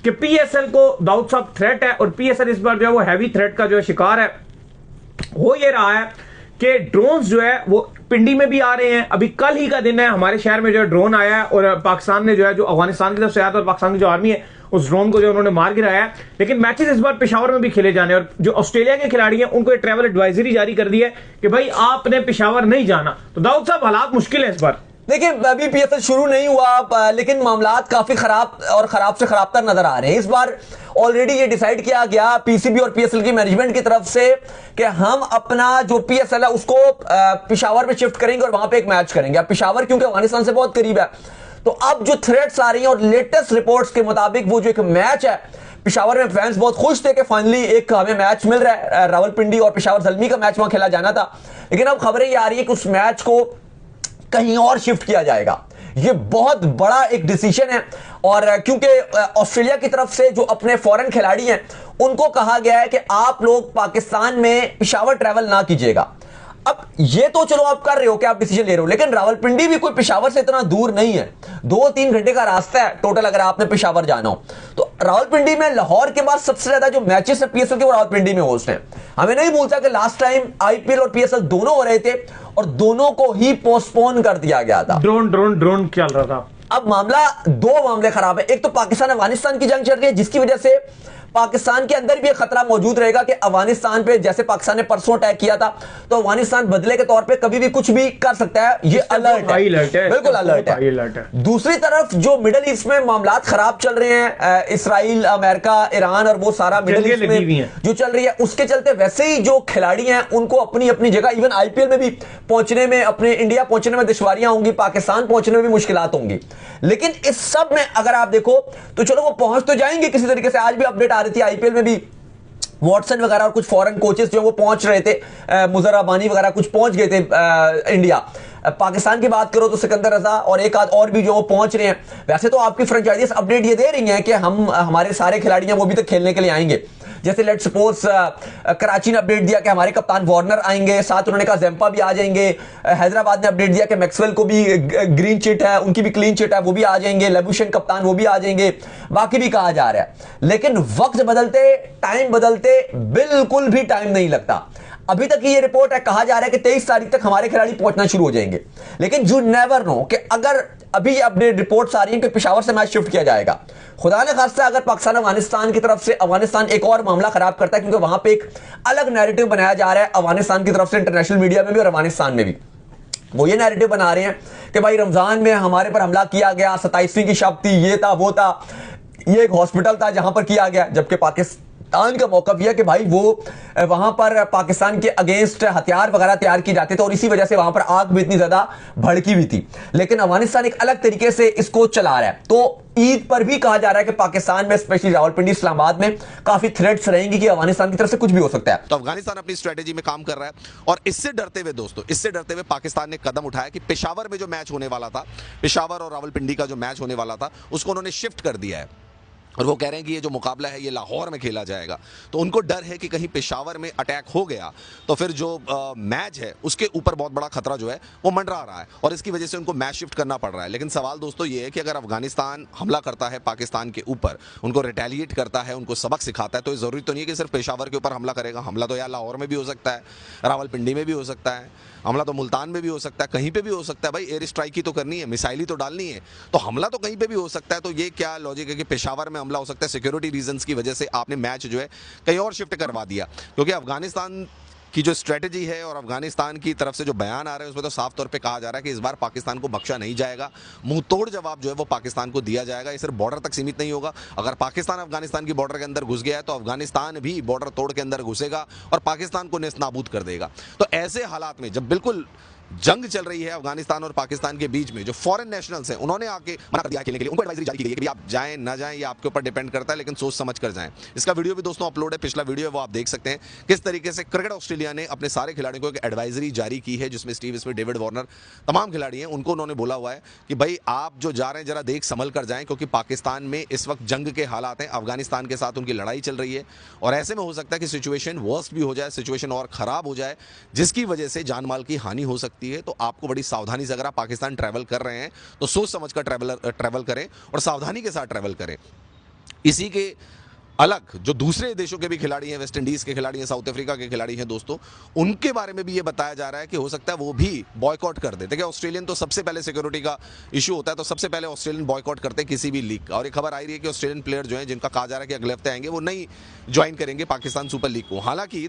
कि पीएसएल को दाऊद साहब थ्रेट है, और पीएसएल इस बार जो है वो हैवी थ्रेट का जो है शिकार है। हो ये रहा है कि ड्रोन्स जो है वो पिंडी में भी आ रहे हैं। अभी कल ही का दिन है, हमारे शहर में जो है ड्रोन आया है, और पाकिस्तान ने जो है, जो अफगानिस्तान की तरफ से आया था, और पाकिस्तान की जो आर्मी है उस ड्रोन को जो उन्होंने मार गिराया है। लेकिन मैचेस इस बार पेशावर में भी खेले जाने, और जो ऑस्ट्रेलिया के खिलाड़ी हैं उनको ट्रैवल एडवाइजरी जारी कर दी है कि भाई आपने पेशावर नहीं जाना। तो दाऊद साहब हालात मुश्किल है इस बार। देखिए, अभी पीएसएल शुरू नहीं हुआ, लेकिन मामलात काफी खराब और खराब से खराब तर नजर आ रहे हैं। इस बार ऑलरेडी ये डिसाइड किया गया पीसीबी और पीएसएल की मैनेजमेंट की तरफ से कि हम अपना जो पीएसएल है उसको पेशावर में शिफ्ट करेंगे और वहां पे एक मैच करेंगे। अब पेशावर क्योंकि अफगानिस्तान से बहुत करीब है, तो अब जो थ्रेट्स आ रही हैं और लेटेस्ट रिपोर्ट्स के मुताबिक वो जो एक मैच है पेशावर में, फैंस बहुत खुश थे कि फाइनली एक हमें मैच मिल रहा है। रावलपिंडी और पेशावर ज़ल्मी का मैच वहां खेला जाना था, लेकिन अब खबरें ये आ रही है कि उस मैच को कहीं और शिफ्ट किया जाएगा। ये बहुत बड़ा एक डिसीजन है, और क्योंकि ऑस्ट्रेलिया की तरफ से जो अपने फॉरेन खिलाड़ी हैं उनको कहा गया है कि आप लोग पाकिस्तान में पेशावर ट्रैवल ना कीजिएगा। अब ये तो चलो आप कर रहे हो कि आप डिसीजन ले रहे हो, लेकिन रावलपिंडी भी कोई पेशावर से इतना दूर नहीं है, 2-3 घंटे का रास्ता है टोटल अगर आपने पेशावर जाना हो। तो रावलपिंडी में लाहौर के बाद सबसे ज्यादा जो मैचेस है पीएसएल के वो रावलपिंडी में होस्ट हैं। हमें नहीं भूलता कि लास्ट टाइम आईपीएल और पीएसएल दोनों हो रहे थे और दोनों को ही पोस्टपोन कर दिया गया था। ड्रोन चल रहा था। अब मामला, दो मामले खराब है। एक तो पाकिस्तान अफगानिस्तान की जंग चल रही है, जिसकी वजह से पाकिस्तान के अंदर भी एक खतरा मौजूद रहेगा कि अफगानिस्तान पे, जैसे पाकिस्तान ने परसों अटैक किया था, तो अफगानिस्तान बदले के तौर पे कभी भी कुछ भी कर सकता है। ये अलर्ट है, बिल्कुल अलर्ट है। दूसरी तरफ जो मिडिल ईस्ट में मामलात खराब चल रहे हैं, इसराइल, अमेरिका, ईरान और वो सारा मिडिल ईस्ट में जो चल रही है, उसके चलते वैसे ही जो खिलाड़ी हैं उनको अपनी अपनी जगह, इवन आईपीएल में भी पहुंचने में, अपने इंडिया पहुंचने में दुश्वारियां होंगी, पाकिस्तान पहुंचने में भी मुश्किलात होंगी। लेकिन इस सब में अगर आप देखो तो चलो वो पहुंच तो जाएंगे किसी तरीके से। आज भी अपडेट आ रही थी आईपीएल में भी वॉटसन वगैरह और कुछ फॉरेन कोचेस जो वो पहुंच रहे थे, मुजर रबानी वगैरह कुछ पहुंच गए थे इंडिया। पाकिस्तान की बात करो तो सिकंदर रजा और एक आध और भी जो वो पहुंच रहे हैं। वैसे तो आपकी फ्रेंचाइजीज अपडेट ये दे रही हैं कि हमारे सारे खिलाड़ी हैं वो भी तक खेलने के लिए आएंगे। जैसे लेट्स सपोज कराची ने अपडेट दिया कि हमारे कप्तान वार्नर आएंगे, साथ उन्होंने कहा जेम्पा भी आ जाएंगे। हैदराबाद ने अपडेट दिया कि मैक्सवेल को भी ग्रीन चिट है, उनकी भी क्लीन चिट है, वो भी आ जाएंगे। लेबुशन कप्तान वो भी आ जाएंगे, बाकी भी कहा जा रहा है। लेकिन वक्त बदलते, टाइम बदलते बिल्कुल भी टाइम नहीं लगता। अभी तक ये रिपोर्ट है, कहा जा रहा है कि 23 तारीख तक हमारे खिलाड़ी पहुंचना शुरू हो जाएंगे, लेकिन यू नेवर नो कि अगर अभी अपडेट रिपोर्ट्स आ रही हैं कि पेशावर से मैच शिफ्ट किया जाएगा। खुदा ने खास्ता अगर पाकिस्तान अफगानिस्तान की तरफ से, अफगानिस्तान एक और मामला खराब करता है, क्योंकि वहां पे एक अलग नैरेटिव बनाया जा रहा है अफगानिस्तान की तरफ से, इंटरनेशनल मीडिया में भी और अफगानिस्तान में भी। वो ये नैरेटिव बना रहे हैं कि भाई रमजान में हमारे पर हमला किया गया, 27वीं की शब थी, ये था वो था, ये एक हॉस्पिटल था जहां पर किया गया, जबकि पाकिस्तान का मौकफ यह कि भाई वो वहां पर पाकिस्तान के अगेंस्ट हथियार वगैरह तैयार किए जाते थे और इसी वजह से वहां पर आग भी इतनी ज्यादा भड़की हुई थी। लेकिन अफगानिस्तान एक अलग तरीके से इसको चला रहा है। तो ईद पर भी कहा जा रहा है कि पाकिस्तान में, स्पेशली रावलपिंडी, इस्लामाबाद में काफी थ्रेट्स रहेंगी कि अफगानिस्तान की तरफ से कुछ भी हो सकता है। तो अफगानिस्तान अपनी स्ट्रेटेजी में काम कर रहा है, और इससे डरते हुए दोस्तों, इससे डरते हुए पाकिस्तान ने कदम उठाया कि पेशावर में जो मैच होने वाला था, पेशावर और रावलपिंडी का जो मैच होने वाला था, उसको उन्होंने शिफ्ट कर दिया है। और वो कह रहे हैं कि ये जो मुकाबला है ये लाहौर में खेला जाएगा। तो उनको डर है कि कहीं पेशावर में अटैक हो गया तो फिर जो मैच है उसके ऊपर बहुत बड़ा खतरा जो है वो मंडरा रहा है, और इसकी वजह से उनको मैच शिफ्ट करना पड़ रहा है। लेकिन सवाल दोस्तों ये है कि अगर अफगानिस्तान हमला करता है पाकिस्तान के ऊपर, उनको रिटेलिएट करता है, उनको सबक सिखाता है, तो ज़रूरी तो नहीं है कि सिर्फ पेशावर के ऊपर हमला करेगा। हमला तो यार लाहौर में भी हो सकता है, रावलपिंडी में भी हो सकता है, हमला तो मुल्तान में भी हो सकता है, कहीं पे भी हो सकता है। भाई एयर स्ट्राइक ही तो करनी है, मिसाइल ही तो डालनी है, तो हमला तो कहीं पे भी हो सकता है। तो ये क्या लॉजिक है कि पेशावर में हमला हो सकता है? सिक्योरिटी रीजंस की वजह से आपने मैच जो है कहीं और शिफ्ट करवा दिया, क्योंकि अफगानिस्तान की जो स्ट्रेटजी है और अफगानिस्तान की तरफ से जो बयान आ रहे हैं उसमें तो साफ तौर पे कहा जा रहा है कि इस बार पाकिस्तान को बख्शा नहीं जाएगा, मुंह तोड़ जवाब जो है वो पाकिस्तान को दिया जाएगा। ये सिर्फ बॉर्डर तक सीमित नहीं होगा। अगर पाकिस्तान अफगानिस्तान की बॉर्डर के अंदर घुस गया है तो अफगानिस्तान भी बॉर्डर तोड़ के अंदर घुसेगा और पाकिस्तान को नेस्तनाबूद कर देगा। तो ऐसे हालात में जब बिल्कुल जंग चल रही है अफगानिस्तान और पाकिस्तान के बीच में, जो फॉरेन नेशनल्स हैं उन्होंने आके मना कर दिया खेलने के लिए, उनको एडवाइजरी जारी की गई है कि आप जाएं ना जाएं ये आपके ऊपर डिपेंड करता है, लेकिन सोच समझ कर जाएं। इसका वीडियो भी दोस्तों अपलोड है, पिछला वीडियो है वो आप देख सकते हैं किस तरीके से क्रिकेट ऑस्ट्रेलिया ने अपने सारे खिलाड़ियों को एक एडवाइजरी जारी की है, जिसमें स्टीव स्मिथ, डेविड वार्नर, तमाम खिलाड़ी हैं, उनको उन्होंने बोला हुआ है कि भाई आप जो जा रहे हैं जरा देख संभल कर जाएं, क्योंकि पाकिस्तान में इस वक्त जंग के हालात हैं, अफगानिस्तान के साथ उनकी लड़ाई चल रही है और ऐसे में हो सकता है कि सिचुएशन वर्स्ट भी हो जाए, सिचुएशन और खराब हो जाए, जिसकी वजह से जान माल की हानि हो सकती है। तो आपको बड़ी सावधानी से, अगर आप पाकिस्तान ट्रैवल कर रहे हैं तो सोच समझकर ट्रैवल करें और सावधानी के साथ ट्रैवल करें। इसी के अलग जो दूसरे देशों के भी खिलाड़ी हैं, वेस्ट इंडीज के खिलाड़ी हैं, साउथ अफ्रीका के खिलाड़ी हैं दोस्तों, उनके बारे में भी ये बताया जा रहा है कि हो सकता है वो भी बॉयकॉट कर देते। देखिए ऑस्ट्रेलियन तो सबसे पहले सिक्योरिटी का इशू होता है, तो सबसे पहले ऑस्ट्रेलियन बॉयकॉट करते हैं किसी भी लीग का। और एक खबर आई रही है कि ऑस्ट्रेलियन प्लेयर जो हैं जिनका कहा जा रहा है कि अगले हफ्ते आएंगे, वो नहीं ज्वाइन करेंगे पाकिस्तान सुपर लीग को। हालांकि